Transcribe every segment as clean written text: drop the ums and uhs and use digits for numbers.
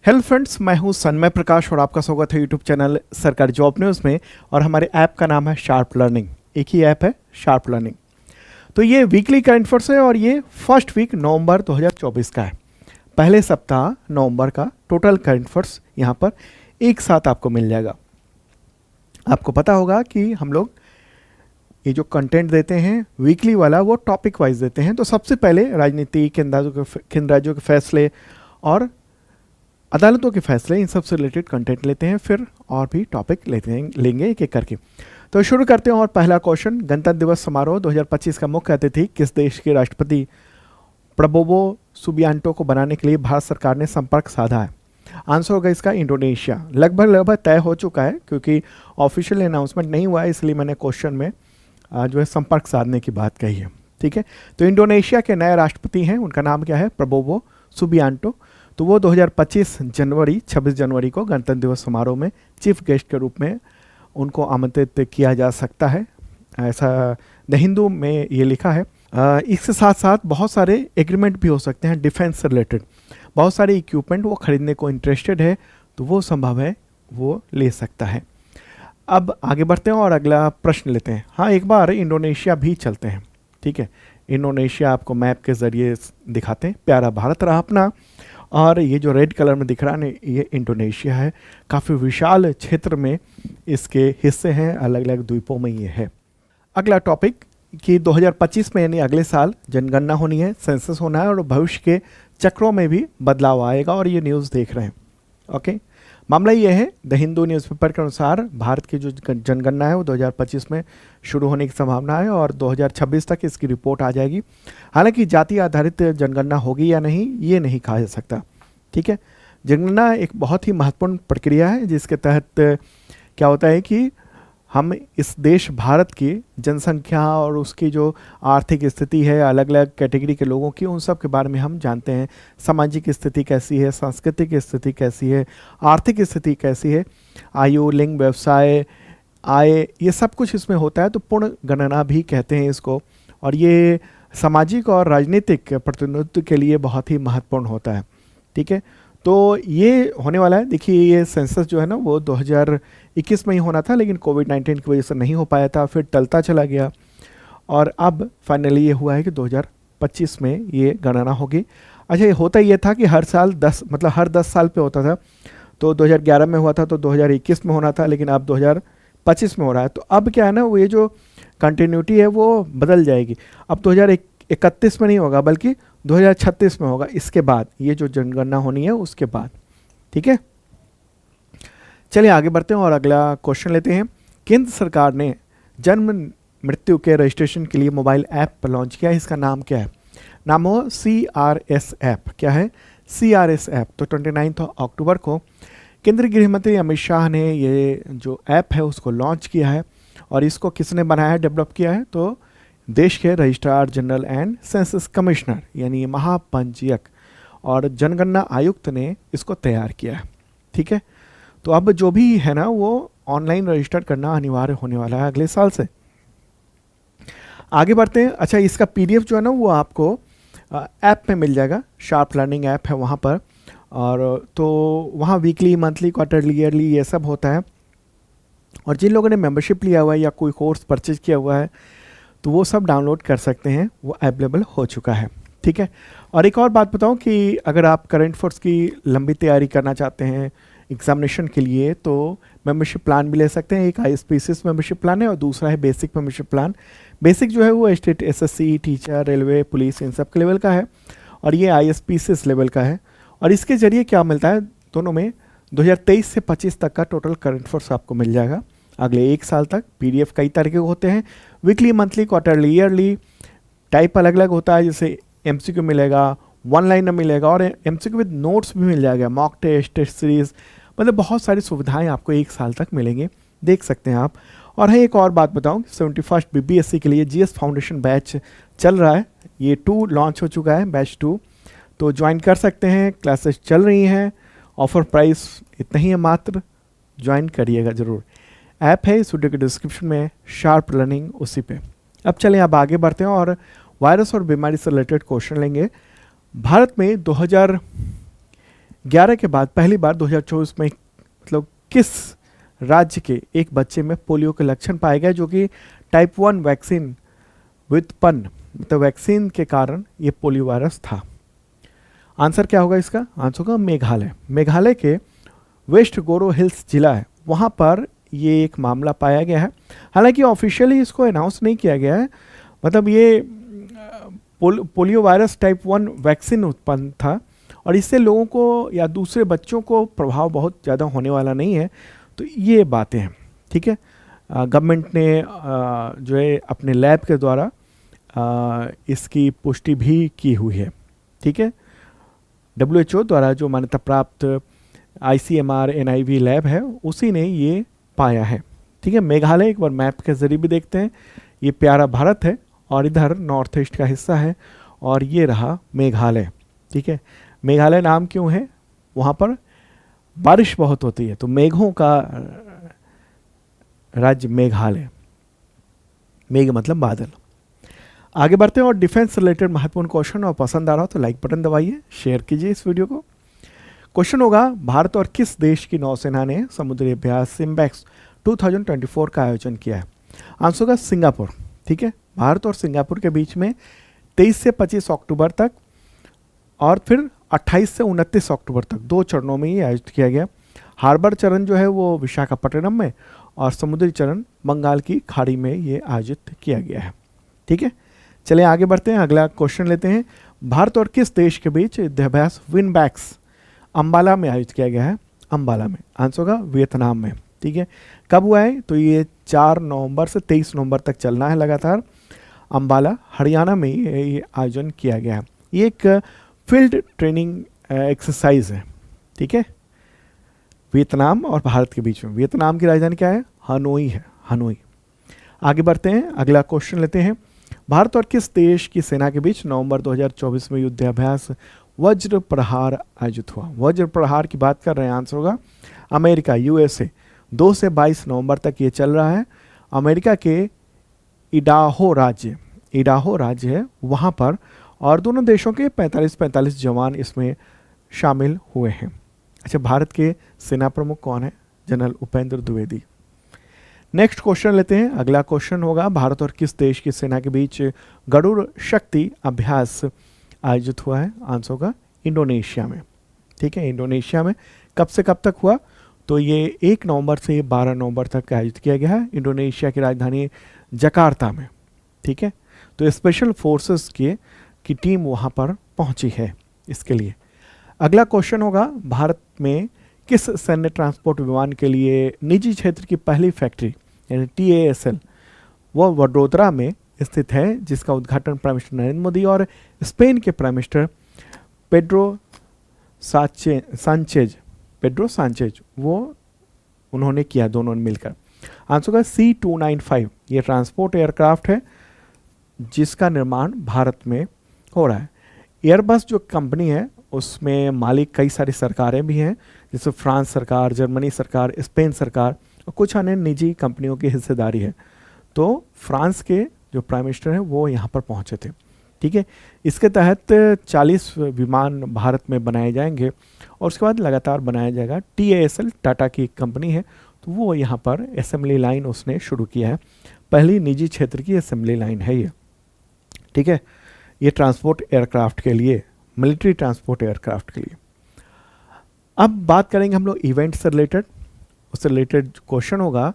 Hello friends, मैं हूं सन्मय प्रकाश और आपका स्वागत है यूट्यूब चैनल सरकारी जॉब न्यूज़ में। और हमारे ऐप का नाम है शार्प लर्निंग। एक ही ऐप है शार्प लर्निंग। तो ये वीकली करंट अफेयर्स है और ये फर्स्ट वीक नवंबर 2024 का है। पहले सप्ताह नवंबर का टोटल करंट अफेयर्स यहाँ पर एक साथ आपको मिल जाएगा। आपको पता होगा कि हम लोग ये जो कंटेंट देते हैं वीकली वाला वो टॉपिक वाइज देते हैं। तो सबसे पहले राजनीति, केंद्र राज्यों के फैसले और अदालतों के फैसले, इन सब से रिलेटेड कंटेंट लेते हैं, फिर और भी टॉपिक लेंगे एक एक करके। तो शुरू करते हैं। और पहला क्वेश्चन, गणतंत्र दिवस समारोह 2025 का मुख्य अतिथि किस देश के राष्ट्रपति प्रबोवो सुबियांटो को बनाने के लिए भारत सरकार ने संपर्क साधा है? आंसर होगा इसका इंडोनेशिया। लगभग तय हो चुका है क्योंकि ऑफिशियल अनाउंसमेंट नहीं हुआ है, इसलिए मैंने क्वेश्चन में जो है संपर्क साधने की बात कही है। ठीक है, तो इंडोनेशिया के नए राष्ट्रपति हैं, उनका नाम क्या है? Prabowo Subianto. तो वो 2025 जनवरी 26 जनवरी को गणतंत्र दिवस समारोह में चीफ गेस्ट के रूप में उनको आमंत्रित किया जा सकता है, ऐसा द हिंदू में ये लिखा है। इसके साथ साथ बहुत सारे एग्रीमेंट भी हो सकते हैं डिफेंस से रिलेटेड। बहुत सारे इक्विपमेंट वो खरीदने को इंटरेस्टेड है, तो वो संभव है वो ले सकता है। अब आगे बढ़ते हैं और अगला प्रश्न लेते हैं। हाँ, एक बार इंडोनेशिया भी चलते हैं। ठीक है, इंडोनेशिया आपको मैप के ज़रिए दिखाते हैं। प्यारा भारत रहा अपना। और ये जो रेड कलर में दिख रहा है ना, ये इंडोनेशिया है। काफ़ी विशाल क्षेत्र में इसके हिस्से हैं, अलग अलग द्वीपों में ये है। अगला टॉपिक कि 2025 में यानी अगले साल जनगणना होनी है, सेंसस होना है और भविष्य के चक्रों में भी बदलाव आएगा, और ये न्यूज़ देख रहे हैं। ओके, मामला ये है, द हिंदू न्यूज़पेपर के अनुसार भारत की जो जनगणना है वो 2025 में शुरू होने की संभावना है और 2026 तक इसकी रिपोर्ट आ जाएगी। हालांकि जाति आधारित जनगणना होगी या नहीं ये नहीं कहा जा सकता। ठीक है, जनगणना एक बहुत ही महत्वपूर्ण प्रक्रिया है जिसके तहत क्या होता है कि हम इस देश भारत की जनसंख्या और उसकी जो आर्थिक स्थिति है, अलग अलग कैटेगरी के लोगों की, उन सब के बारे में हम जानते हैं। सामाजिक स्थिति कैसी है, सांस्कृतिक स्थिति कैसी है, आर्थिक स्थिति कैसी है, आयु, लिंग, व्यवसाय, आय, ये सब कुछ इसमें होता है। तो पूर्ण गणना भी कहते हैं इसको, और ये सामाजिक और राजनीतिक प्रतिनिधित्व के लिए बहुत ही महत्वपूर्ण होता है। ठीक है, तो ये होने वाला है। देखिए, ये सेंसस जो है ना वो 2021 में ही होना था, लेकिन कोविड-19 की वजह से नहीं हो पाया था, फिर टलता चला गया और अब फाइनली ये हुआ है कि 2025 में ये गणना होगी। अच्छा, ये होता ये था कि हर साल हर 10 साल पे होता था। तो 2011 में हुआ था, तो 2021 में होना था, लेकिन अब 2025 में हो रहा है। तो अब क्या है ना, वो ये जो कंटिन्यूटी है वो बदल जाएगी। अब 2031 में नहीं होगा, बल्कि 2036 में होगा। इसके बाद ये जो जनगणना होनी है उसके बाद। ठीक है, चलिए आगे बढ़ते हैं और अगला क्वेश्चन लेते हैं। केंद्र सरकार ने जन्म मृत्यु के रजिस्ट्रेशन के लिए मोबाइल ऐप लॉन्च किया है। इसका नाम क्या है? नाम हो CRS ऐप। क्या है? CRS app. तो 29 अक्टूबर को केंद्रीय गृह मंत्री अमित शाह ने ये जो ऐप है उसको लॉन्च किया है। और इसको किसने बनाया है, डेवलप किया है? तो देश के registrar general and census commissioner यानी महापंजीयक और जनगणना आयुक्त ने इसको तैयार किया है। ठीक है, तो अब जो भी है ना वो ऑनलाइन रजिस्टर करना अनिवार्य होने वाला है अगले साल से। आगे बढ़ते हैं। अच्छा, इसका PDF जो है ना वो आपको ऐप में मिल जाएगा। शार्प लर्निंग ऐप है वहाँ पर, और तो वहाँ वीकली, मंथली, क्वार्टरली, ईयरली ये सब होता है। और जिन लोगों ने मेंबरशिप लिया हुआ है या कोई कोर्स परचेज किया हुआ है तो वो सब डाउनलोड कर सकते हैं, वो अवेलेबल हो चुका है। ठीक है, और एक और बात बताऊं कि अगर आप करंट अफेयर्स की लंबी तैयारी करना चाहते हैं एग्जामिनेशन के लिए, तो मेंबरशिप प्लान भी ले सकते हैं। एक ISPCS मेंबरशिप प्लान है और दूसरा है बेसिक मेंबरशिप प्लान। बेसिक जो है वो state SSC, teacher, railway, police, इन सब के लेवल का है, और ये ISPCS लेवल का है। और इसके जरिए क्या मिलता है, दोनों में 2023 से 25 तक का टोटल करंट अफेयर्स आपको मिल जाएगा अगले एक साल तक। PDF कई तरह के होते हैं, weekly, monthly, quarterly, yearly, type अलग अलग होता है। जैसे MCQ मिलेगा, वन लाइनर मिलेगा, और MCQ विद नोट्स भी मिल जाएगा, मॉक टेस्ट, टेस्ट सीरीज, मतलब बहुत सारी सुविधाएं आपको एक साल तक मिलेंगे, देख सकते हैं आप। और हाँ, एक और बात बताऊं, 71st BBSC के लिए GS फाउंडेशन बैच चल रहा है। ये 2 लॉन्च हो चुका है, बैच 2, तो ज्वाइन कर सकते हैं। क्लासेस चल रही हैं, ऑफर प्राइस इतना ही है मात्र, ज्वाइन करिएगा ज़रूर। ऐप है इस वीडियो के डिस्क्रिप्शन में, शार्प लर्निंग, उसी पे। अब चलें, अब आगे बढ़ते हैं और वायरस और बीमारी से रिलेटेड क्वेश्चन लेंगे। भारत में 11 के बाद पहली बार 2024 में मतलब किस राज्य के एक बच्चे में पोलियो के लक्षण पाए गए, जो कि टाइप 1 वैक्सीन व्युत्पन्न मतलब वैक्सीन के कारण ये पोलियो वायरस था। आंसर क्या होगा इसका? आंसर होगा मेघालय। मेघालय के वेस्ट गोरो हिल्स जिला है, वहाँ पर ये एक मामला पाया गया है। हालांकि ऑफिशियली इसको अनाउंस नहीं किया गया है, मतलब ये पोलियो वायरस टाइप 1 वैक्सीन उत्पन्न था और इससे लोगों को या दूसरे बच्चों को प्रभाव बहुत ज़्यादा होने वाला नहीं है। तो ये बातें हैं, ठीक है। गवर्नमेंट ने जो है अपने लैब के द्वारा इसकी पुष्टि भी की हुई है, ठीक है। WHO द्वारा जो मान्यता प्राप्त ICMR NIV लैब है उसी ने ये पाया है, ठीक है। मेघालय एक बार मैप के जरिए भी देखते हैं, ये प्यारा भारत है और इधर नॉर्थ ईस्ट का हिस्सा है और ये रहा मेघालय, ठीक है। मेघालय नाम क्यों है? वहाँ पर बारिश बहुत होती है, तो मेघों का राज्य मेघालय। मेघ मतलब बादल। आगे बढ़ते हैं और डिफेंस रिलेटेड महत्वपूर्ण क्वेश्चन, और पसंद आ रहा हो तो लाइक बटन दबाइए, शेयर कीजिए इस वीडियो को। क्वेश्चन होगा, भारत और किस देश की नौसेना ने समुद्री अभ्यास सिम्बैक्स 2024 का आयोजन किया है? आंसर होगा सिंगापुर, ठीक है। भारत और सिंगापुर के बीच में 23 से 25 अक्टूबर तक और फिर 28 से 29 अक्टूबर तक 2 चरणों में ये आयोजित किया गया। हार्बर चरण जो है वो विशाखापट्टनम में और समुद्री चरण बंगाल की खाड़ी में ये आयोजित किया गया है, ठीक है। चलिए आगे बढ़ते हैं, अगला क्वेश्चन लेते हैं। भारत और किस देश के बीच युद्धाभ्यास विनबैक्स अंबाला में आयोजित किया गया है? अंबाला में। आंसर होगा वियतनाम में, ठीक है। कब हुआ है? तो ये 4 नवंबर से 23 नवंबर तक चलना है लगातार। अंबाला हरियाणा में ये आयोजन किया गया है। ये एक फील्ड ट्रेनिंग एक्सरसाइज है, ठीक है। वियतनाम और भारत के बीच में। वियतनाम की राजधानी क्या है? हनोई है, हनोई। आगे बढ़ते हैं, अगला क्वेश्चन लेते हैं। भारत और किस देश की सेना के बीच नवंबर 2024 में युद्धाभ्यास वज्र प्रहार आयोजित हुआ? वज्र प्रहार की बात कर रहे हैं, आंसर होगा अमेरिका, USA। 2 से 22 नवंबर तक ये चल रहा है। अमेरिका के इडाहो राज्य है वहाँ पर, और दोनों देशों के 45 जवान इसमें शामिल हुए हैं। अच्छा, भारत के सेना प्रमुख कौन है? General Upendra Dwivedi. Next question लेते हैं, अगला क्वेश्चन होगा, भारत और किस देश की सेना के बीच गरुड़ शक्ति अभ्यास आयोजित हुआ है? आंसर होगा इंडोनेशिया में, ठीक है। इंडोनेशिया में कब से कब तक हुआ? तो ये 1 नवंबर से 12 नवंबर तक आयोजित किया गया है इंडोनेशिया की राजधानी जकार्ता में, ठीक है। तो स्पेशल फोर्सेस की टीम वहाँ पर पहुँची है इसके लिए। अगला क्वेश्चन होगा, भारत में किस सैन्य ट्रांसपोर्ट विमान के लिए निजी क्षेत्र की पहली फैक्ट्री यानी TASL वो वडोदरा में स्थित है, जिसका उद्घाटन प्राइम मिनिस्टर नरेंद्र मोदी और स्पेन के प्राइम मिनिस्टर पेड्रो सांचेज वो उन्होंने किया, दोनों ने मिलकर। आंसर होगा C295। ये ट्रांसपोर्ट एयरक्राफ्ट है जिसका निर्माण भारत में हो रहा है। एयरबस जो कंपनी है उसमें मालिक कई सारी सरकारें भी हैं, जैसे फ्रांस सरकार, जर्मनी सरकार, स्पेन सरकार और कुछ अन्य निजी कंपनियों की हिस्सेदारी है। तो फ्रांस के जो प्राइम मिनिस्टर हैं वो यहाँ पर पहुँचे थे, ठीक है। इसके तहत 40 विमान भारत में बनाए जाएंगे और उसके बाद लगातार बनाया जाएगा। TASL टाटा की एक कंपनी है, तो वो यहाँ पर असेंबली लाइन उसने शुरू किया है। पहली निजी क्षेत्र की असेंबली लाइन है ये, ठीक है। ये ट्रांसपोर्ट एयरक्राफ्ट के लिए, मिलिट्री ट्रांसपोर्ट एयरक्राफ्ट के लिए। अब बात करेंगे हम लोग इवेंट से रिलेटेड। उससे रिलेटेड क्वेश्चन होगा,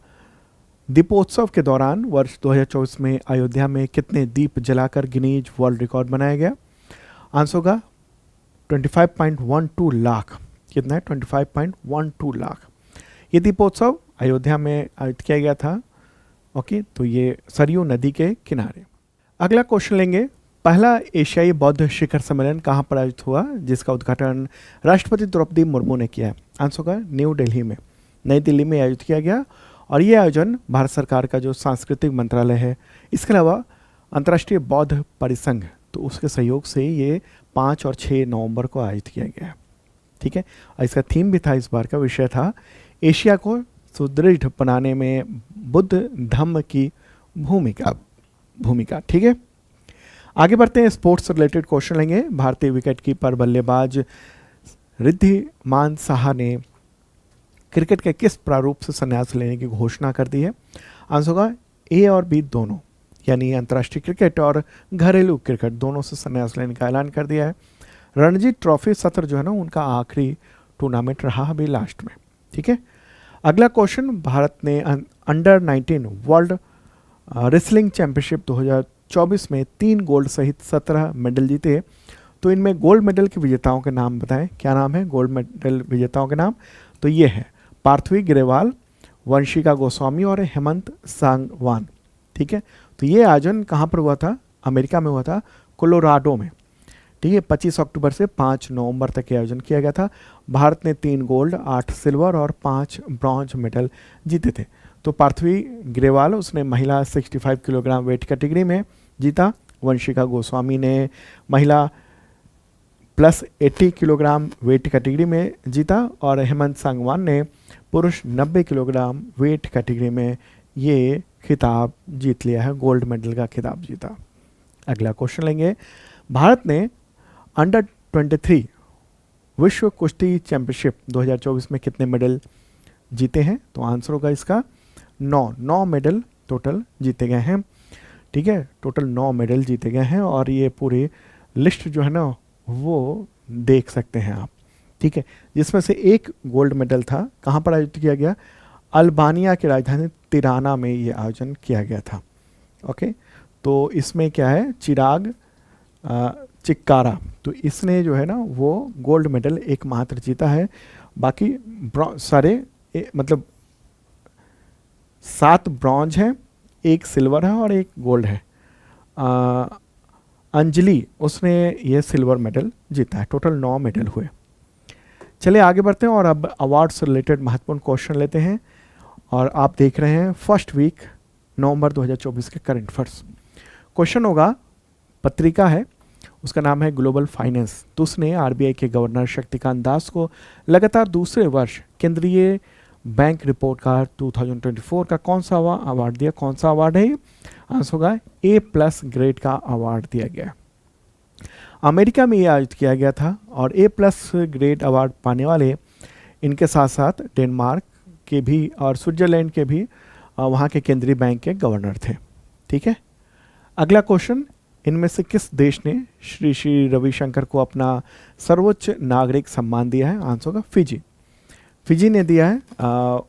दीपोत्सव के दौरान वर्ष 2024 में अयोध्या में कितने दीप जलाकर गिनीज वर्ल्ड रिकॉर्ड बनाया गया? आंसर होगा 25.12 लाख। कितना है? 25.12 लाख। ये दीपोत्सव अयोध्या में आयोजित किया गया था, ओके। तो ये सरयू नदी के किनारे। अगला क्वेश्चन लेंगे, पहला एशियाई बौद्ध शिखर सम्मेलन कहाँ पर आयोजित हुआ, जिसका उद्घाटन राष्ट्रपति द्रौपदी मुर्मू ने किया है? आंसर होगा न्यू दिल्ली में, नई दिल्ली में आयोजित किया गया। और ये आयोजन भारत सरकार का जो सांस्कृतिक मंत्रालय है, इसके अलावा अंतर्राष्ट्रीय बौद्ध परिसंघ, तो उसके सहयोग से ये 5 और 6 नवंबर को आयोजित किया गया है, ठीक है। और इसका थीम भी था, इस बार का विषय था एशिया को सुदृढ़ बनाने में बुद्ध धम्म की भूमिका, ठीक है। आगे बढ़ते हैं, स्पोर्ट्स रिलेटेड क्वेश्चन लेंगे। भारतीय विकेट कीपर बल्लेबाज रिद्धिमान साहा ने क्रिकेट के किस प्रारूप से संन्यास लेने की घोषणा कर दी है? आंसर होगा ए और बी दोनों, यानी अंतर्राष्ट्रीय क्रिकेट और घरेलू क्रिकेट दोनों से संन्यास लेने का ऐलान कर दिया है। रणजी ट्रॉफी सत्र जो है ना उनका आखिरी टूर्नामेंट रहा अभी लास्ट में। ठीक है, अगला क्वेश्चन, भारत ने अंडर 19 वर्ल्ड रेसलिंग चैंपियनशिप 2024 में 3 गोल्ड सहित 17 मेडल जीते। तो इनमें गोल्ड मेडल के विजेताओं के नाम बताएं, क्या नाम है गोल्ड मेडल विजेताओं के नाम? तो ये है पार्थवी ग्रेवाल, वंशिका गोस्वामी और हेमंत सांगवान। ठीक है, तो ये आयोजन कहाँ पर हुआ था? अमेरिका में हुआ था, कोलोराडो में। ठीक है, 25 अक्टूबर से 5 नवंबर तक ये आयोजन किया गया था। भारत ने 3 गोल्ड, 8 सिल्वर और 5 ब्रॉन्ज मेडल जीते थे। तो पार्थवी ग्रेवाल उसने महिला 65 किलोग्राम वेट कैटेगरी में जीता, वंशिका गोस्वामी ने महिला प्लस 80 किलोग्राम वेट कैटेगरी में जीता और हेमंत सांगवान ने पुरुष 90 किलोग्राम वेट कैटेगरी में ये खिताब जीत लिया है, गोल्ड मेडल का खिताब जीता। अगला क्वेश्चन लेंगे, भारत ने अंडर 23 विश्व कुश्ती चैंपियनशिप 2024 में कितने मेडल जीते हैं? तो आंसर होगा इसका 9 मेडल टोटल जीते गए हैं। ठीक है, टोटल 9 मेडल जीते गए हैं और ये पूरी लिस्ट जो है ना वो देख सकते हैं आप। ठीक है, जिसमें से एक गोल्ड मेडल था, कहाँ पर आयोजित किया गया? अल्बानिया की राजधानी तिराना में ये आयोजन किया गया था। ओके, तो इसमें क्या है? चिराग चिक्कारा, तो इसने जो है ना वो गोल्ड मेडल एकमात्र जीता है। बाकी सारे मतलब 7 ब्रॉन्ज हैं, 1 सिल्वर है और 1 गोल्ड है। अंजलि उसने ये सिल्वर मेडल जीता है। टोटल 9 मेडल हुए। चलिए आगे बढ़ते हैं और अब अवार्ड से रिलेटेड महत्वपूर्ण क्वेश्चन लेते हैं और आप देख रहे हैं फर्स्ट वीक नवंबर 2024 के करंट अफेयर्स। क्वेश्चन होगा, पत्रिका है उसका नाम है ग्लोबल फाइनेंस, तो उसने आरबीआई के गवर्नर शक्तिकांत दास को लगातार दूसरे वर्ष केंद्रीय बैंक रिपोर्ट कार्ड 2024 का कौन सा अवार्ड दिया? कौन सा अवार्ड है? आंसर होगा A+ ग्रेड का अवार्ड दिया गया। अमेरिका में ये आयोजित किया गया था और A+ ग्रेड अवार्ड पाने वाले इनके साथ साथ डेनमार्क के भी और स्विट्जरलैंड के भी वहाँ के केंद्रीय बैंक के गवर्नर थे। ठीक है, अगला क्वेश्चन, इनमें से किस देश ने श्री श्री रविशंकर को अपना सर्वोच्च नागरिक सम्मान दिया है? आंसर होगा फिजी। फिजी ने दिया है।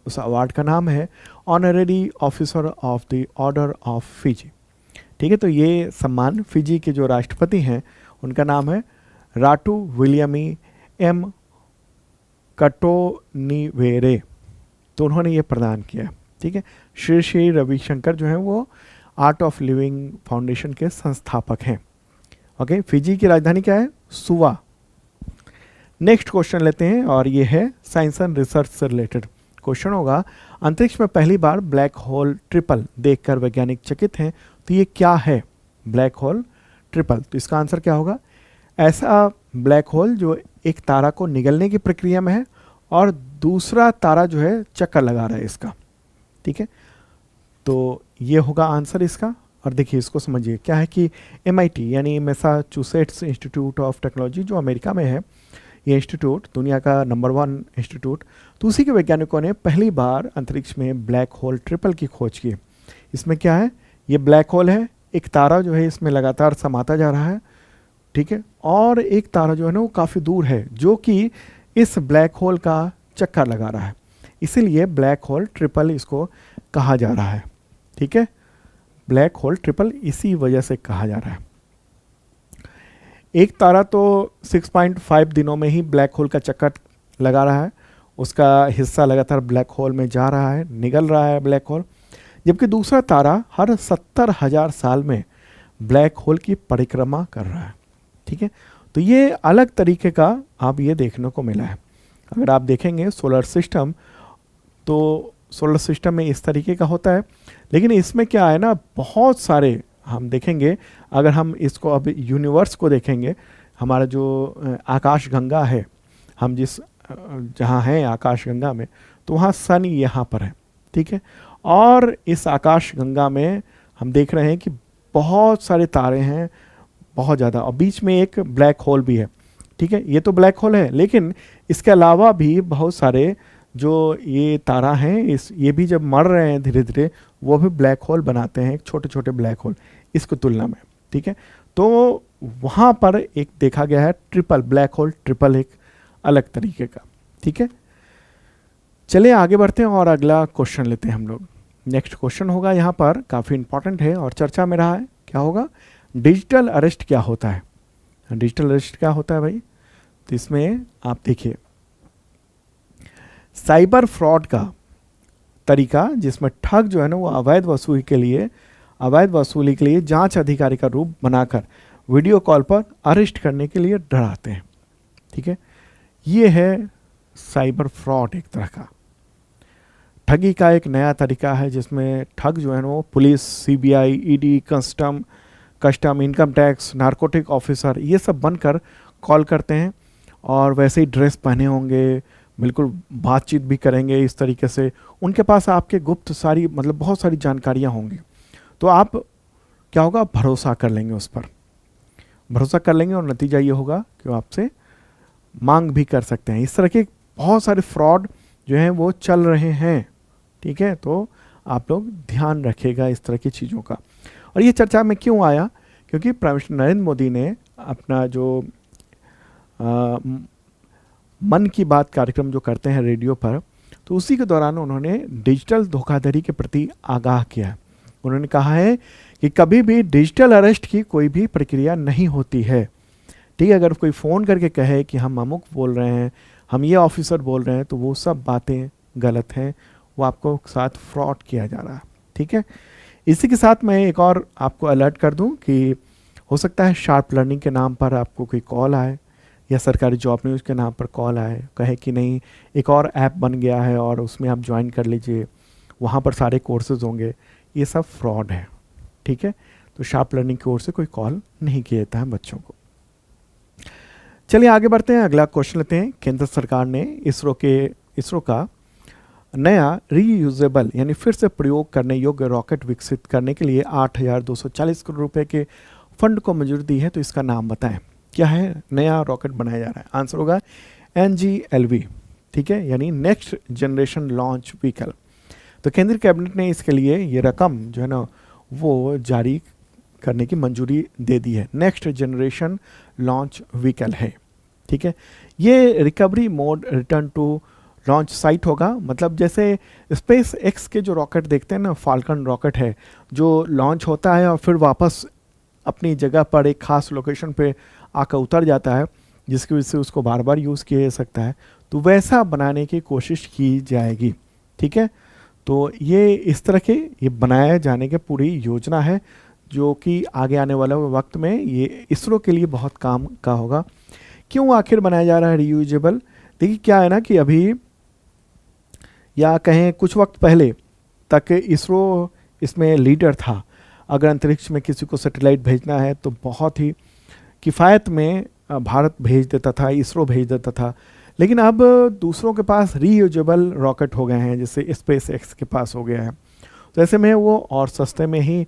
उस अवार्ड का नाम है honorary officer of the order of Fiji. ठीक है, तो ये सम्मान फिजी के जो राष्ट्रपति हैं उनका नाम है राटू विलियमी एम कटोनिवेरे, तो उन्होंने ये प्रदान किया। ठीक है, श्री श्री रविशंकर जो हैं वो आर्ट ऑफ लिविंग फाउंडेशन के संस्थापक हैं। ओके, फिजी की राजधानी क्या है? सुवा। नेक्स्ट क्वेश्चन लेते हैं और ये है साइंस एंड रिसर्च से रिलेटेड क्वेश्चन होगा, अंतरिक्ष में पहली बार ब्लैक होल ट्रिपल देखकर वैज्ञानिक चकित हैं, तो ये क्या है ब्लैक होल ट्रिपल? तो इसका आंसर क्या होगा? ऐसा ब्लैक होल जो एक तारा को निगलने की प्रक्रिया में है और दूसरा तारा जो है चक्कर लगा रहा है इसका। ठीक है, तो ये होगा आंसर इसका। और देखिए इसको समझिए, क्या है कि MIT यानी मैसाचुसेट्स इंस्टीट्यूट ऑफ टेक्नोलॉजी जो अमेरिका में है, ये इंस्टीट्यूट दुनिया का नंबर 1 इंस्टीट्यूट, तो उसी के वैज्ञानिकों ने पहली बार अंतरिक्ष में ब्लैक होल ट्रिपल की खोज की। इसमें क्या है? ये ब्लैक होल है, एक तारा जो है इसमें लगातार समाता जा रहा है। ठीक है, और एक तारा जो है ना वो काफ़ी दूर है जो कि इस ब्लैक होल का चक्कर लगा रहा है, इसीलिए ब्लैक होल ट्रिपल इसको कहा जा रहा है। ठीक है, ब्लैक होल ट्रिपल इसी वजह से कहा जा रहा है। एक तारा तो 6.5 दिनों में ही ब्लैक होल का चक्कर लगा रहा है, उसका हिस्सा लगातार ब्लैक होल में जा रहा है, निगल रहा है ब्लैक होल, जबकि दूसरा तारा हर 70,000 साल में ब्लैक होल की परिक्रमा कर रहा है। ठीक है, तो ये अलग तरीके का आप ये देखने को मिला है। अगर आप देखेंगे सोलर सिस्टम, तो सोलर सिस्टम में इस तरीके का होता है, लेकिन इसमें क्या है ना, बहुत सारे हम देखेंगे। अगर हम इसको अब यूनिवर्स को देखेंगे, हमारा जो आकाश गंगा है, हम जिस जहाँ हैं आकाश गंगा में, तो वहाँ सन यहाँ पर है। ठीक है, और इस आकाश गंगा में हम देख रहे हैं कि बहुत सारे तारे हैं, बहुत ज़्यादा, और बीच में एक ब्लैक होल भी है। ठीक है, ये तो ब्लैक होल है, लेकिन इसके अलावा भी बहुत सारे जो ये तारा हैं ये भी जब मर रहे हैं धीरे धीरे वो भी ब्लैक होल बनाते हैं, छोटे छोटे ब्लैक होल इसको तुलना में। ठीक है, तो वहाँ पर एक देखा गया है ट्रिपल ब्लैक होल, ट्रिपल एक अलग तरीके का। ठीक है, चलिए आगे बढ़ते हैं और अगला क्वेश्चन लेते हैं हम लोग। नेक्स्ट क्वेश्चन होगा यहाँ पर, काफ़ी इंपॉर्टेंट है और चर्चा में रहा है। क्या होगा? डिजिटल अरेस्ट क्या होता है? डिजिटल अरेस्ट क्या होता है भाई? तो इसमें आप देखिए, साइबर फ्रॉड का तरीका जिसमें ठग जो है ना वो अवैध वसूली के लिए जांच अधिकारी का रूप बनाकर वीडियो कॉल पर अरेस्ट करने के लिए डराते हैं। ठीक है, ये है साइबर फ्रॉड, एक तरह का ठगी का एक नया तरीका है जिसमें ठग जो है ना वो police, CBI, ED, custom, income tax, narcotic officer ये सब बनकर कॉल करते हैं और वैसे ही ड्रेस पहने होंगे, बिल्कुल बातचीत भी करेंगे इस तरीके से। उनके पास आपके गुप्त सारी मतलब बहुत सारी जानकारियाँ होंगी, तो आप क्या होगा, भरोसा कर लेंगे, उस पर भरोसा कर लेंगे और नतीजा ये होगा कि वो आपसे मांग भी कर सकते हैं। इस तरह के बहुत सारे फ्रॉड जो हैं वो चल रहे हैं। ठीक है, तो आप लोग ध्यान रखिएगा इस तरह की चीज़ों का। और ये चर्चा में क्यों आया? क्योंकि प्राइम मिनिस्टर नरेंद्र मोदी ने अपना जो मन की बात कार्यक्रम जो करते हैं रेडियो पर, तो उसी के दौरान उन्होंने डिजिटल धोखाधड़ी के प्रति आगाह किया। उन्होंने कहा है कि कभी भी डिजिटल अरेस्ट की कोई भी प्रक्रिया नहीं होती है। ठीक है, अगर कोई फ़ोन करके कहे कि हम अमुक बोल रहे हैं, हम ये ऑफिसर बोल रहे हैं, तो वो सब बातें गलत हैं, वो आपको साथ फ्रॉड किया जा रहा है। ठीक है, इसी के साथ मैं एक और आपको अलर्ट कर दूं कि हो सकता है शार्प लर्निंग के नाम पर आपको कोई कॉल आए या सरकारी जॉब न्यूज़ के नाम पर कॉल आए, कहे कि नहीं एक और ऐप बन गया है और उसमें आप ज्वाइन कर लीजिए, वहाँ पर सारे कोर्सेज होंगे। ये सब फ्रॉड है। ठीक है, तो शार्प लर्निंग की ओर से कोई कॉल नहीं किया जाता है बच्चों को। चलिए आगे बढ़ते हैं, अगला क्वेश्चन लेते हैं। केंद्र सरकार ने इसरो का नया रीयूजेबल यानी फिर से प्रयोग करने योग्य रॉकेट विकसित करने के लिए 8,240 करोड़ रुपए के फंड को मंजूरी दी है। तो इसका नाम बताएं, क्या है नया रॉकेट बनाया जा रहा है? आंसर होगा NGLV। ठीक है, यानी नेक्स्ट जनरेशन लॉन्च व्हीकल। तो केंद्रीय कैबिनेट ने इसके लिए ये रकम जो है ना वो जारी करने की मंजूरी दे दी है। नेक्स्ट जनरेशन लॉन्च व्हीकल है। ठीक है, ये recovery mode return to launch site होगा। मतलब जैसे स्पेस एक्स के जो रॉकेट देखते हैं ना, फाल्कन रॉकेट है जो लॉन्च होता है और फिर वापस अपनी जगह पर एक खास लोकेशन पे आकर उतर जाता है, जिसकी वजह से उसको बार बार यूज़ किया जा सकता है, तो वैसा बनाने की कोशिश की जाएगी। ठीक है, तो ये इस तरह के ये बनाए जाने की पूरी योजना है जो कि आगे आने वाले वक्त में ये इसरो के लिए बहुत काम का होगा। क्यों आखिर बनाया जा रहा है रीयूजेबल? देखिए क्या है ना कि अभी या कहें कुछ वक्त पहले तक इसरो इसमें लीडर था। अगर अंतरिक्ष में किसी को सैटेलाइट भेजना है तो बहुत ही किफ़ायत में भारत भेज देता था, इसरो भेज देता था। लेकिन अब दूसरों के पास रीयूजेबल रॉकेट हो गए हैं, जैसे स्पेस एक्स के पास हो गया है, तो ऐसे में वो और सस्ते में ही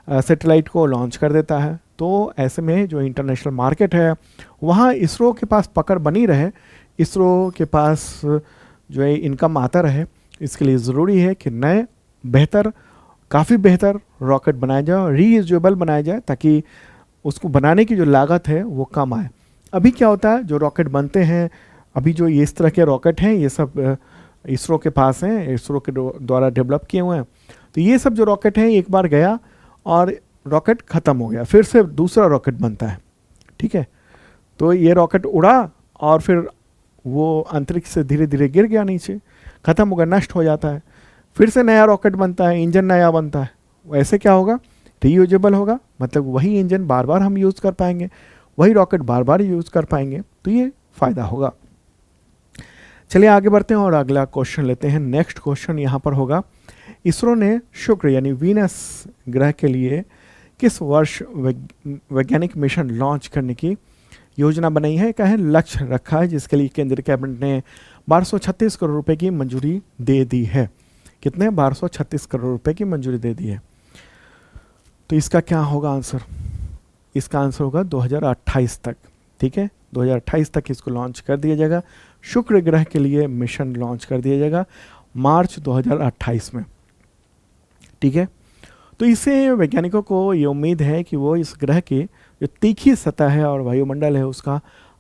सैटेलाइट को लॉन्च कर देता है। तो ऐसे में जो इंटरनेशनल मार्केट है वहाँ इसरो के पास पकड़ बनी रहे, इसरो के पास जो है इनकम आता रहे, इसके लिए ज़रूरी है कि नए बेहतर काफ़ी बेहतर रॉकेट बनाया जाए, रीयूजेबल बनाया जाए, ताकि उसको बनाने की जो लागत है वो कम आए। अभी क्या होता है, जो रॉकेट बनते हैं अभी जो ये इस तरह के रॉकेट हैं ये सब इसरो के पास हैं, इसरो के द्वारा डेवलप किए हुए हैं। तो ये सब जो रॉकेट हैं एक बार गया और रॉकेट ख़त्म हो गया, फिर से दूसरा रॉकेट बनता है। ठीक है, तो ये रॉकेट उड़ा और फिर वो अंतरिक्ष से धीरे धीरे गिर गया नीचे, ख़त्म हो गया, नष्ट हो जाता है, फिर से नया रॉकेट बनता है, इंजन नया बनता है। वैसे क्या होगा, रीयूजेबल होगा, मतलब वही इंजन बार बार हम यूज़ कर पाएंगे, वही रॉकेट बार बार यूज़ कर पाएंगे, तो ये फ़ायदा होगा। चलिए आगे बढ़ते हैं और अगला क्वेश्चन लेते हैं। नेक्स्ट क्वेश्चन यहाँ पर होगा, इसरो ने शुक्र यानी वीनस ग्रह के लिए किस वर्ष वैज्ञानिक मिशन लॉन्च करने की योजना बनाई है, क्या है लक्ष्य रखा है, जिसके लिए केंद्रीय कैबिनेट ने 1236 करोड़ रुपए की मंजूरी दे दी है। कितने? 1236 करोड़ रुपए की मंजूरी दे दी है। तो इसका क्या होगा आंसर? इसका आंसर होगा 2028 तक। ठीक है, 2028 तक इसको लॉन्च कर दिया जाएगा। शुक्र ग्रह के लिए मिशन लॉन्च कर दिया जाएगा मार्च 2028 में। ठीक है, तो इससे वैज्ञानिकों को ये उम्मीद है कि वो इस ग्रह की जो तीखी सतह है और वायुमंडल है उसका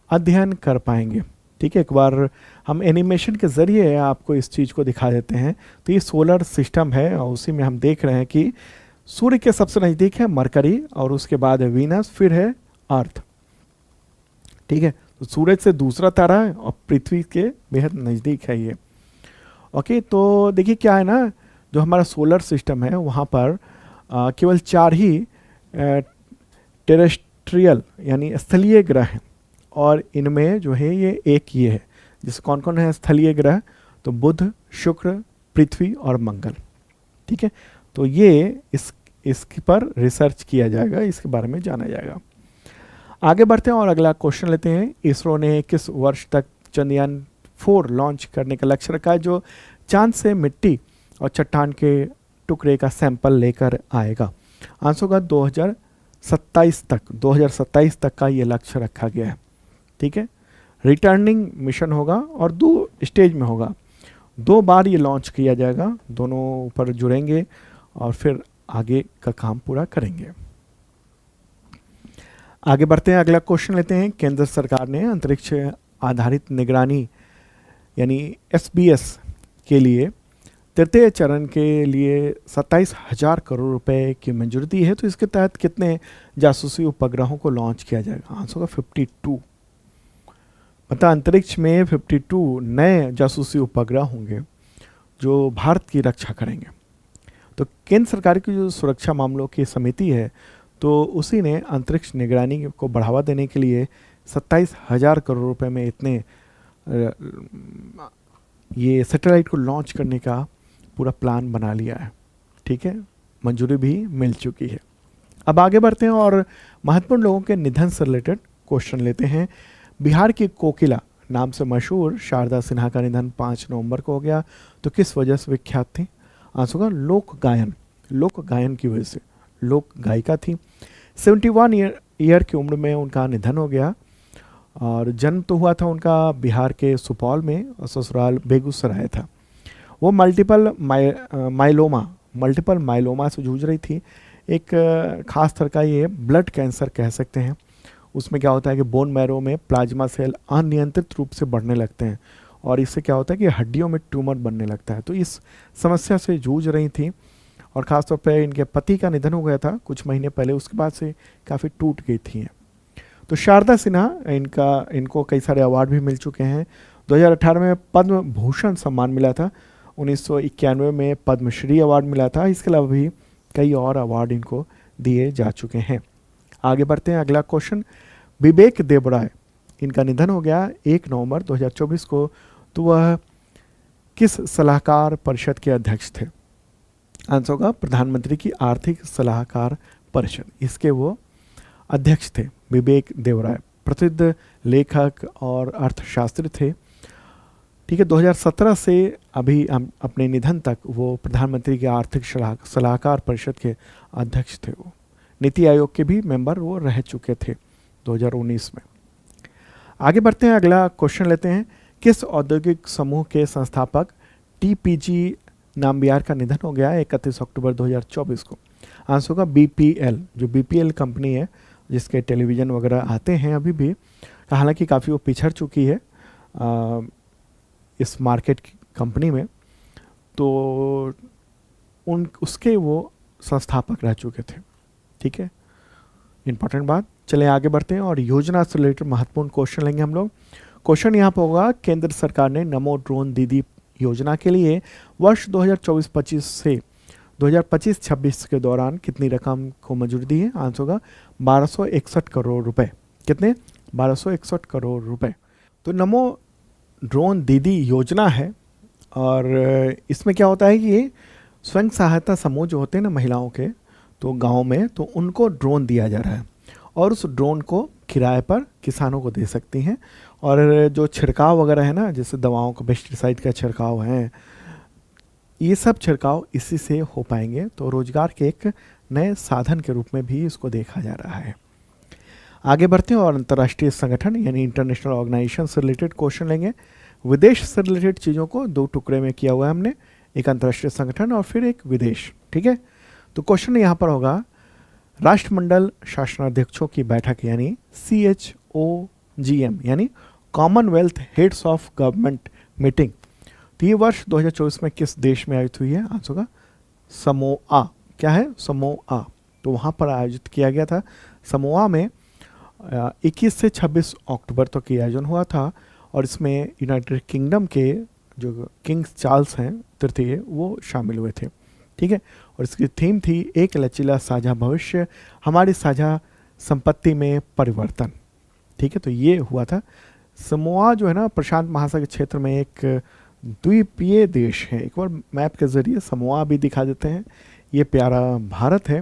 अध्ययन कर पाएंगे। ठीक है, एक बार हम एनिमेशन के ज़रिए आपको इस चीज़ को दिखा देते हैं। तो ये सोलर सिस्टम है और उसी में हम देख रहे हैं कि सूर्य के सबसे नज़दीक है मरकरी और उसके बाद है वीनस, फिर है अर्थ। ठीक है, तो सूरज से दूसरा तारा है और पृथ्वी के बेहद नज़दीक है ये। ओके, तो देखिए क्या है ना, जो हमारा सोलर सिस्टम है वहाँ पर केवल 4 ही टेरेस्ट्रियल यानी स्थलीय ग्रह हैं और इनमें जो है ये एक ये है। जिससे कौन कौन है स्थलीय ग्रह, तो बुध, शुक्र, पृथ्वी और मंगल। ठीक है, तो ये इसके पर रिसर्च किया जाएगा, इसके बारे में जाना जाएगा। आगे बढ़ते हैं और अगला क्वेश्चन लेते हैं। इसरो ने किस वर्ष तक चंद्रयान 4 लॉन्च करने का लक्ष्य रखा है, जो चांद से मिट्टी और चट्टान के टुकड़े का सैंपल लेकर आएगा? आंसर होगा 2027 तक का ये लक्ष्य रखा गया है। ठीक है, रिटर्निंग मिशन होगा और 2 स्टेज में होगा। 2 बार ये लॉन्च किया जाएगा, दोनों ऊपर जुड़ेंगे और फिर आगे का काम पूरा करेंगे। आगे बढ़ते हैं, अगला क्वेश्चन लेते हैं। केंद्र सरकार ने अंतरिक्ष आधारित निगरानी यानी SBS के लिए तृतीय चरण के लिए 27,000 करोड़ रुपए की मंजूरी दी है। तो इसके तहत कितने जासूसी उपग्रहों को लॉन्च किया जाएगा? आंसर होगा 52। मतलब अंतरिक्ष में 52 नए जासूसी उपग्रह होंगे जो भारत की रक्षा करेंगे। तो केंद्र सरकार की जो सुरक्षा मामलों की समिति है तो उसी ने अंतरिक्ष निगरानी को बढ़ावा देने के लिए 27,000 करोड़ रुपए में इतने ये सैटेलाइट को लॉन्च करने का पूरा प्लान बना लिया है। ठीक है, मंजूरी भी मिल चुकी है। अब आगे बढ़ते हैं और महत्वपूर्ण लोगों के निधन से रिलेटेड क्वेश्चन लेते हैं। बिहार की कोकिला नाम से मशहूर शारदा सिन्हा का निधन 5 नवंबर को हो गया। तो किस वजह से विख्यात थी? आंसर होगा लोक गायन की वजह से। लोक गायिका थी। 71 ईयर की उम्र में उनका निधन हो गया और जन्म तो हुआ था उनका बिहार के सुपौल में और ससुराल बेगूसराय था। वो मल्टीपल माइलोमा से जूझ रही थी। एक खास तरह का ये ब्लड कैंसर कह सकते हैं। उसमें क्या होता है कि बोन मैरो में प्लाज्मा सेल अनियंत्रित रूप से बढ़ने लगते हैं और इससे क्या होता है कि हड्डियों में ट्यूमर बनने लगता है। तो इस समस्या से जूझ रही थी और ख़ासतौर पर इनके पति का निधन हो गया था कुछ महीने पहले, उसके बाद से काफ़ी टूट गई थी। तो शारदा सिन्हा इनको कई सारे अवार्ड भी मिल चुके हैं। 2018 में पद्म भूषण सम्मान मिला था, 1991 में पद्मश्री अवार्ड मिला था। इसके अलावा भी कई और अवार्ड इनको दिए जा चुके हैं। आगे बढ़ते हैं, अगला क्वेश्चन। विवेक देबराय इनका निधन हो गया 1 नवंबर 2024 को। तो वह किस सलाहकार परिषद के अध्यक्ष थे? आंसर होगा प्रधानमंत्री की आर्थिक सलाहकार परिषद, इसके वो अध्यक्ष थे। विवेक देबराय प्रसिद्ध लेखक और अर्थशास्त्री थे। ठीक है, 2017 से अभी अपने निधन तक वो प्रधानमंत्री के आर्थिक सलाहकार परिषद के अध्यक्ष थे। वो नीति आयोग के भी मेंबर वो रह चुके थे 2019 में। आगे बढ़ते हैं, अगला क्वेश्चन लेते हैं। किस औद्योगिक समूह के संस्थापक TPG नाम्बियार का निधन हो गया 31 अक्टूबर 2024 को? आंसर होगा BPL, जो BPL कंपनी है जिसके टेलीविज़न वगैरह आते हैं अभी भी। हालांकि काफ़ी वो पिछड़ चुकी है इस मार्केट की कंपनी में, तो उसके वो संस्थापक रह चुके थे। ठीक है, इंपॉर्टेंट बात। चलें आगे बढ़ते हैं और योजना से रिलेटेड महत्वपूर्ण क्वेश्चन लेंगे हम लोग। क्वेश्चन यहाँ पर होगा, केंद्र सरकार ने नमो ड्रोन दीदी योजना के लिए वर्ष 2024-25 से 2025-26 के दौरान कितनी रकम को मंजूरी दी है? आंसर होगा 1261 करोड़ रुपए। कितने? 1261 करोड़ रुपए। तो नमो ड्रोन दीदी योजना है और इसमें क्या होता है कि ये स्वयं सहायता समूह जो होते हैं ना महिलाओं के, तो गांव में, तो उनको ड्रोन दिया जा रहा है और उस ड्रोन को किराए पर किसानों को दे सकती हैं। और जो छिड़काव वगैरह है ना, जैसे दवाओं का पेस्टिसाइड का छिड़काव है, ये सब छिड़काव इसी से हो पाएंगे। तो रोजगार के एक नए साधन के रूप में भी इसको देखा जा रहा है। आगे बढ़ते हैं और अंतर्राष्ट्रीय संगठन यानी इंटरनेशनल ऑर्गेनाइजेशन से रिलेटेड क्वेश्चन लेंगे। विदेश से रिलेटेड चीज़ों को दो टुकड़े में किया हुआ है हमने, एक अंतर्राष्ट्रीय संगठन और फिर एक विदेश। ठीक है, तो क्वेश्चन यहाँ पर होगा राष्ट्रमंडल शासनाध्यक्षों की बैठक यानी CHOGM यानी Commonwealth heads of government meeting, तो ये वर्ष 2024 में किस देश में आयोजित हुई है? आंसर होगा समोआ। क्या है? समोआ। तो वहाँ पर आयोजित किया गया था। समोआ में 21 से 26 अक्टूबर तक ये आयोजन हुआ था और इसमें यूनाइटेड किंगडम के जो किंग चार्ल्स हैं तृतीय वो शामिल हुए थे। ठीक है, और इसकी थीम थी एक लचीला साझा भविष्य, हमारी साझा संपत्ति में परिवर्तन। ठीक है, तो ये हुआ था। समोआ जो है ना प्रशांत महासागर क्षेत्र में एक द्वीपीय देश है। एक बार मैप के ज़रिए समोआ भी दिखा देते हैं। ये प्यारा भारत है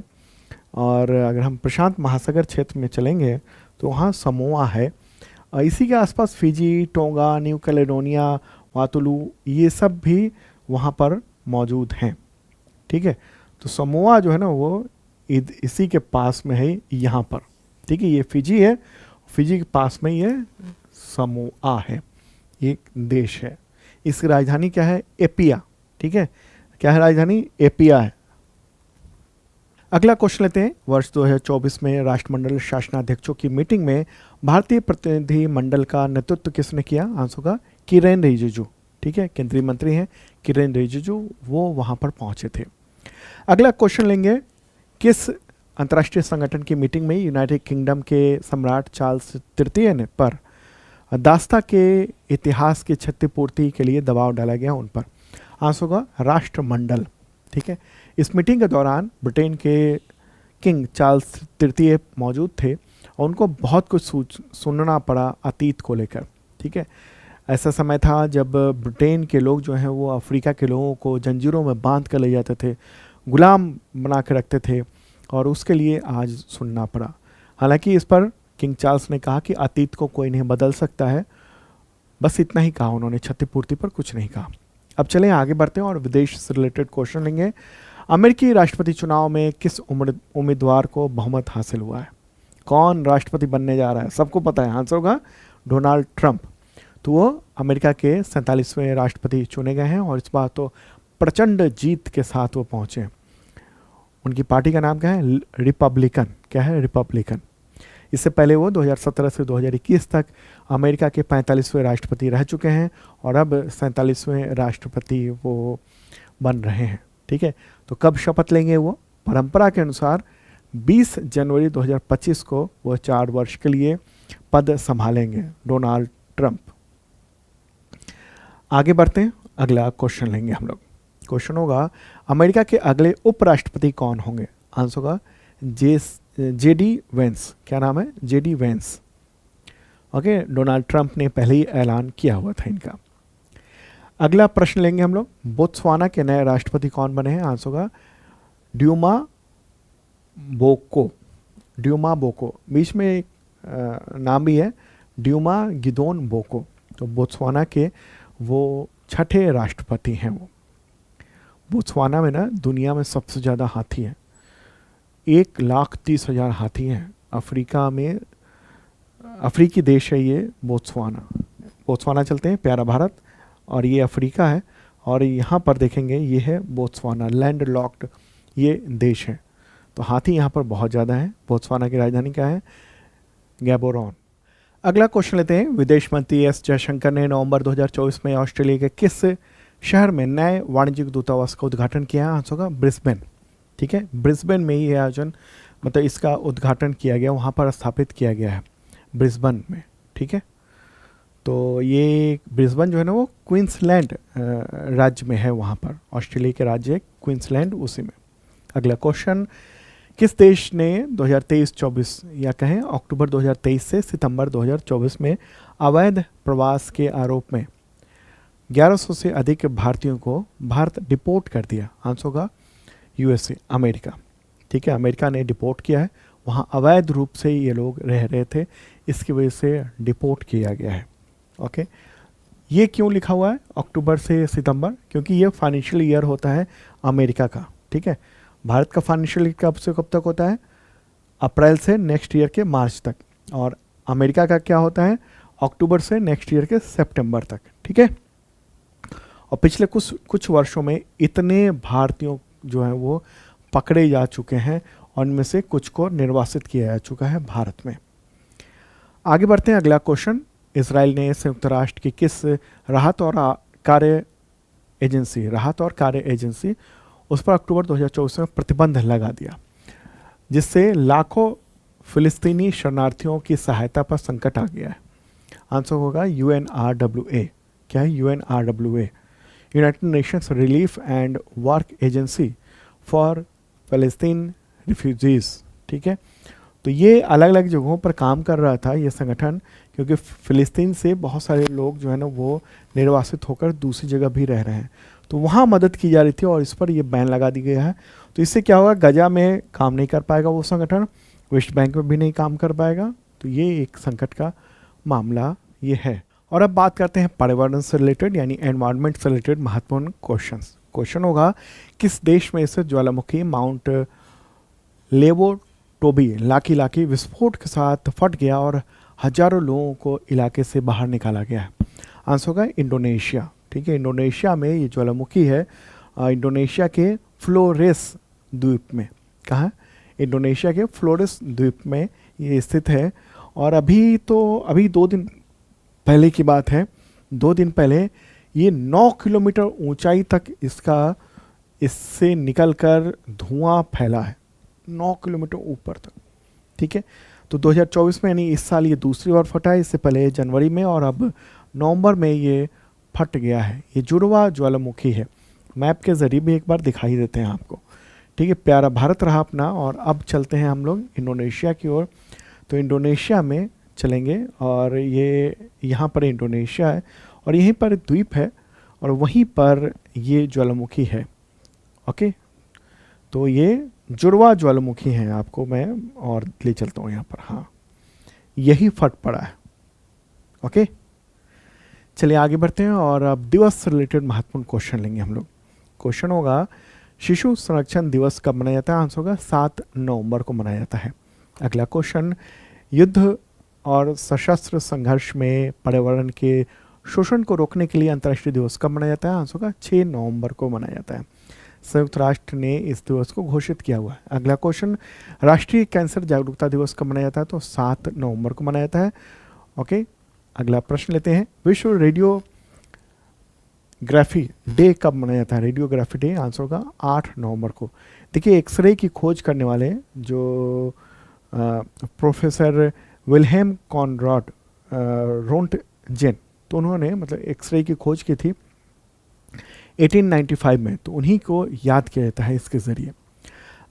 और अगर हम प्रशांत महासागर क्षेत्र में चलेंगे तो वहाँ समोआ है। इसी के आसपास फिजी, टोंगा, न्यू कैलेडोनिया, वातुलू ये सब भी वहाँ पर मौजूद हैं। ठीक है, तो समोआ जो है ना वो इसी के पास में है यहाँ पर। ठीक है, ये फिजी है, फिजी के पास में ये समोआ है, एक देश है। इसकी राजधानी क्या है? एपिया। ठीक है, क्या है राजधानी? एपिया है। अगला क्वेश्चन लेते हैं। वर्ष 2024 में राष्ट्रमंडल शासनाध्यक्षों की मीटिंग में भारतीय प्रतिनिधि मंडल का नेतृत्व किसने किया? आंसर होगा किरेन रिजिजू। ठीक है, केंद्रीय मंत्री हैं किरेन रिजिजू, वो वहाँ पर पहुँचे थे। अगला क्वेश्चन लेंगे, किस अंतर्राष्ट्रीय संगठन की मीटिंग में यूनाइटेड किंगडम के सम्राट चार्ल्स तृतीय ने पर दास्ता के इतिहास की क्षतिपूर्ति के लिए दबाव डाला गया उन पर? आंसर होगा राष्ट्रमंडल। ठीक है, इस मीटिंग के दौरान ब्रिटेन के किंग चार्ल्स तृतीय मौजूद थे और उनको बहुत कुछ सुनना पड़ा अतीत को लेकर। ठीक है, ऐसा समय था जब ब्रिटेन के लोग जो हैं वो अफ्रीका के लोगों को जंजीरों में बांध कर ले जाते थे, गुलाम बना के रखते थे और उसके लिए आज सुनना पड़ा। हालांकि इस पर किंग चार्ल्स ने कहा कि अतीत को कोई नहीं बदल सकता है, बस इतना ही कहा उन्होंने, क्षतिपूर्ति पर कुछ नहीं कहा। अब चलें आगे बढ़ते हैं और विदेश से रिलेटेड क्वेश्चन लेंगे। अमेरिकी राष्ट्रपति चुनाव में किस उम्मीदवार को बहुमत हासिल हुआ है? कौन राष्ट्रपति बनने जा रहा है? सबको पता है, आंसर होगा डोनाल्ड ट्रंप। तो वो अमेरिका के 47वें राष्ट्रपति चुने गए हैं और इस बार तो प्रचंड जीत के साथ वो पहुंचे। उनकी पार्टी का नाम क्या है? रिपब्लिकन। क्या है? रिपब्लिकन। इससे पहले वो 2017 से 2021 तक अमेरिका के 45वें राष्ट्रपति रह चुके हैं और अब 47वें राष्ट्रपति वो बन रहे हैं। ठीक है, तो कब शपथ लेंगे वो? परंपरा के अनुसार 20 जनवरी 2025 को वो 4 वर्ष के लिए पद संभालेंगे डोनाल्ड ट्रंप। आगे बढ़ते हैं, अगला क्वेश्चन लेंगे हम लोग। क्वेश्चन होगा अमेरिका के अगले उपराष्ट्रपति कौन होंगे? आंसर होगा JD वेंस। क्या नाम है? JD Vance. Okay, Donald Trump ने पहले ही ऐलान किया हुआ था इनका। अगला प्रश्न लेंगे हम लोग, बोत्सवाना के नए राष्ट्रपति कौन बने हैं? आंसर होगा ड्यूमा बोको। ड्यूमा बोको, बीच में एक नाम भी है ड्यूमा गिदोन बोको। तो बोत्सवाना के वो 6ठे राष्ट्रपति हैं। वो बोत्सवाना में ना दुनिया में सबसे ज़्यादा हाथी हैं, 1,30,000 हाथी हैं। अफ्रीका में अफ्रीकी देश है ये बोत्सवाना। बोत्सवाना चलते हैं, प्यारा भारत, और ये अफ्रीका है और यहाँ पर देखेंगे ये है बोत्सवाना, लैंड लॉक्ड ये देश है। तो हाथी यहाँ पर बहुत ज़्यादा है। बोत्सवाना की राजधानी क्या है? गैबोरोन। अगला क्वेश्चन लेते हैं। विदेश मंत्री एस जयशंकर ने नवंबर 2024 में ऑस्ट्रेलिया के किस शहर में नए वाणिज्यिक दूतावास का उद्घाटन किया है? आंसर होगा ब्रिस्बेन। ठीक है, ब्रिस्बेन में ये आयोजन मतलब इसका उद्घाटन किया गया, वहाँ पर स्थापित किया गया है ब्रिस्बेन में। ठीक है, तो ये ब्रिस्बेन जो है ना वो क्वींसलैंड राज्य में है, वहाँ पर ऑस्ट्रेलिया के राज्य क्वींसलैंड उसी में। अगला क्वेश्चन, किस देश ने 2023-24 या कहें अक्टूबर 2023 से सितंबर 2024 में अवैध प्रवास के आरोप में 1100 से अधिक भारतीयों को भारत डिपोर्ट कर दिया? आंसर होगा USA, अमेरिका। ठीक है, अमेरिका ने डिपोर्ट किया है, वहाँ अवैध रूप से ये लोग रह रहे थे, इसकी वजह से डिपोर्ट किया गया है। ओके, ये क्यों लिखा हुआ है अक्टूबर से सितंबर? क्योंकि ये फाइनेंशियल ईयर होता है अमेरिका का। ठीक है, भारत का फाइनेंशियल ईयर कब से कब तक होता है? अप्रैल से नेक्स्ट ईयर के मार्च तक। और अमेरिका का क्या होता है अक्टूबर से नेक्स्ट ईयर के सितंबर तक, ठीक है। और पिछले कुछ वर्षों में इतने भारतीयों जो हैं वो पकड़े जा चुके हैं और उनमें से कुछ को निर्वासित किया जा चुका है भारत में। आगे बढ़ते हैं, अगला क्वेश्चन। इसराइल ने संयुक्त राष्ट्र की किस राहत और कार्य एजेंसी उस पर अक्टूबर 2024 में प्रतिबंध लगा दिया, जिससे लाखों फिलिस्तीनी शरणार्थियों की सहायता पर संकट आ गया है? आंसर होगा UNRWA। क्या है UNRWA? United Nations relief and work agency for Palestine refugees, ठीक है। तो ये अलग अलग जगहों पर काम कर रहा था ये संगठन, क्योंकि फ़िलिस्तीन से बहुत सारे लोग जो है ना वो निर्वासित होकर दूसरी जगह भी रह रहे हैं, तो वहाँ मदद की जा रही थी और इस पर ये बैन लगा दी गया है। तो इससे क्या होगा, गजा में काम नहीं कर पाएगा वो संगठन, वेस्ट बैंक में भी नहीं काम कर पाएगा। तो ये एक संकट का मामला ये है। और अब बात करते हैं पर्यावरण से रिलेटेड यानी एनवायरनमेंट से रिलेटेड महत्वपूर्ण क्वेश्चन होगा, किस देश में इस ज्वालामुखी माउंट लेवोटोबी लाकी विस्फोट के साथ फट गया और हजारों लोगों को इलाके से बाहर निकाला गया है? आंसर होगा इंडोनेशिया, ठीक है। इंडोनेशिया में ये ज्वालामुखी है, इंडोनेशिया के फ्लोरेस द्वीप में। कहाँ? इंडोनेशिया के फ्लोरेस द्वीप में ये स्थित है। और अभी 2 दिन पहले की बात है, 2 दिन पहले ये 9 किलोमीटर ऊंचाई तक इससे निकलकर धुआं फैला है, 9 किलोमीटर ऊपर तक, ठीक है। तो 2024 में यानी इस साल ये दूसरी बार फटा है, इससे पहले जनवरी में और अब नवंबर में ये फट गया है। ये जुड़वा ज्वालामुखी है, मैप के ज़रिए भी एक बार दिखाई देते हैं आपको, ठीक है। प्यारा भारत रहा अपना। और अब चलते हैं हम लोग इंडोनेशिया की ओर। तो इंडोनेशिया में चलेंगे और ये यहाँ पर इंडोनेशिया है और यहीं पर द्वीप है और वहीं पर ये ज्वालामुखी है, ओके। तो ये जुड़वा ज्वालामुखी है, आपको मैं और ले चलता हूँ यहाँ पर। हाँ, यही फट पड़ा है, ओके। चलिए आगे बढ़ते हैं और अब दिवस से रिलेटेड महत्वपूर्ण क्वेश्चन लेंगे हम लोग। क्वेश्चन होगा, शिशु संरक्षण दिवस कब मनाया जाता है? आंसर होगा 7 नवंबर को मनाया जाता है। अगला क्वेश्चन, युद्ध और सशस्त्र संघर्ष में पर्यावरण के शोषण को रोकने के लिए अंतर्राष्ट्रीय दिवस कब मनाया जाता है? आंसर होगा 6 नवंबर को मनाया जाता है। संयुक्त राष्ट्र ने इस दिवस को घोषित किया हुआ है। अगला क्वेश्चन, राष्ट्रीय कैंसर जागरूकता दिवस कब मनाया जाता है? तो 7 नवंबर को मनाया जाता है, ओके। अगला प्रश्न लेते हैं, विश्व रेडियोग्राफी डे कब मनाया जाता है? रेडियोग्राफी डे आंसर होगा 8 नवंबर को। देखिए, एक्सरे की खोज करने वाले जो प्रोफेसर विल्हेम कॉनराड रोंटजेन, तो उन्होंने मतलब एक्सरे की खोज की थी 1895 में, तो उन्हीं को याद किया जाता है इसके ज़रिए।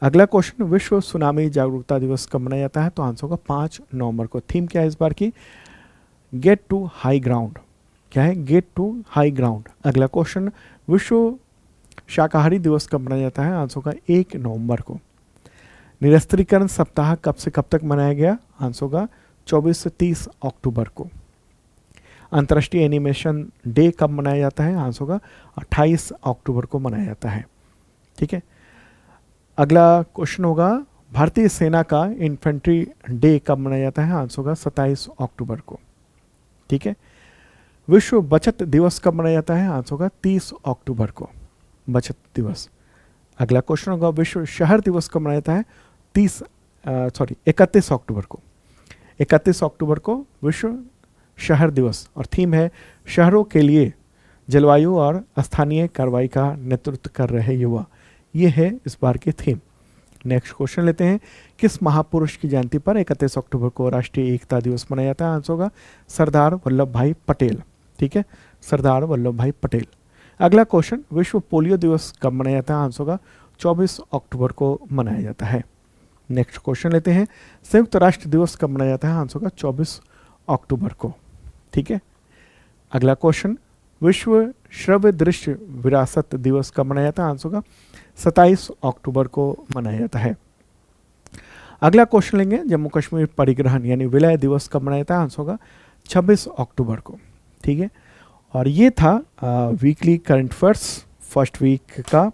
अगला क्वेश्चन, विश्व सुनामी जागरूकता दिवस कब मनाया जाता है? तो आंसर होगा 5 नवंबर को। थीम क्या है इस बार की? Get to high ground. क्या है? Get to high ground. अगला क्वेश्चन, विश्व शाकाहारी दिवस कब मनाया जाता है? आंसर होगा 1 नवंबर को। निरस्त्रीकरण सप्ताह कब से कब तक मनाया गया? आंसर होगा 24 से 30 अक्टूबर को। अंतर्राष्ट्रीय एनिमेशन डे कब मनाया जाता है? आंसर होगा 28 अक्टूबर को मनाया जाता है, ठीक है। अगला क्वेश्चन होगा, भारतीय सेना का इन्फेंट्री डे कब मनाया जाता है? आंसर होगा 27 अक्टूबर को, ठीक है। विश्व बचत दिवस कब मनाया जाता है? आंसर होगा 30 अक्टूबर को, बचत दिवस। अगला क्वेश्चन होगा, विश्व शहर दिवस कब मनाया जाता है? 31 अक्टूबर को। 31 अक्टूबर को विश्व शहर दिवस और थीम है शहरों के लिए जलवायु और स्थानीय कार्रवाई का नेतृत्व कर रहे युवा। ये है इस बार की थीम। नेक्स्ट क्वेश्चन लेते हैं, किस महापुरुष की जयंती पर 31 अक्टूबर को राष्ट्रीय एकता दिवस मनाया जाता है? आंसर होगा सरदार वल्लभ भाई पटेल, ठीक है, सरदार वल्लभ भाई पटेल। अगला क्वेश्चन, विश्व पोलियो दिवस कब मनाया जाता है? आंसर होगा 24 अक्टूबर को मनाया जाता है। नेक्स्ट क्वेश्चन लेते हैं, संयुक्त राष्ट्र दिवस कब मनाया जाता है? आंसर होगा 24 अक्टूबर को, ठीक है। अगला क्वेश्चन, विश्व श्रव्य दृश्य विरासत दिवस कब मनाया जाता है? आंसर होगा 27 अक्टूबर को मनाया जाता है। अगला क्वेश्चन लेंगे, जम्मू कश्मीर परिग्रहण यानी विलय दिवस कब मनाया जाता है? आंसर होगा 26 अक्टूबर को, ठीक है। और ये था weekly current affairs first week का।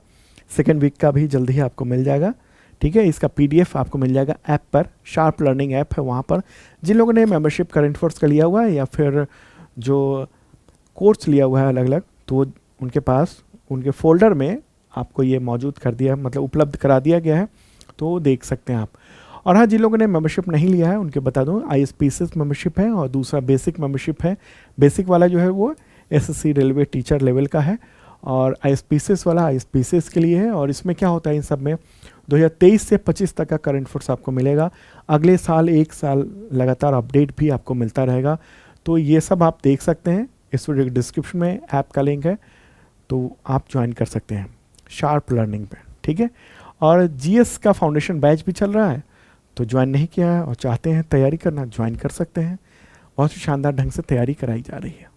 सेकेंड वीक का भी जल्दी ही आपको मिल जाएगा, ठीक है। इसका PDF आपको मिल जाएगा ऐप पर, शार्प लर्निंग ऐप है वहाँ पर। जिन लोगों ने मेंबरशिप करंट अफेयर्स का लिया हुआ है या फिर जो कोर्स लिया हुआ है अलग अलग, तो उनके पास उनके फोल्डर में आपको ये मौजूद कर दिया, मतलब उपलब्ध करा दिया गया है, तो देख सकते हैं आप। और हाँ, जिन लोगों ने मेंबरशिप नहीं लिया है उनके बता दूं, ISPCS मेंबरशिप है और दूसरा बेसिक मेंबरशिप है। बेसिक वाला जो है वो SSC रेलवे टीचर लेवल का है और ISPCS वाला ISPCS के लिए है। और इसमें क्या होता है, इन सब में 2023 से 25 तक का करंट अफेयर्स आपको मिलेगा। अगले साल 1 साल लगातार अपडेट भी आपको मिलता रहेगा। तो ये सब आप देख सकते हैं, इस वीडियो के डिस्क्रिप्शन में ऐप का लिंक है, तो आप ज्वाइन कर सकते हैं शार्प लर्निंग पे, ठीक है। और GS का फाउंडेशन बैच भी चल रहा है, तो ज्वाइन नहीं किया है और चाहते हैं तैयारी करना, ज्वाइन कर सकते हैं। बहुत ही शानदार ढंग से तैयारी कराई जा रही है।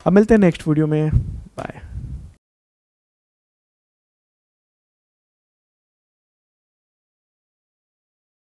अब मिलते हैं नेक्स्ट वीडियो में, बाय।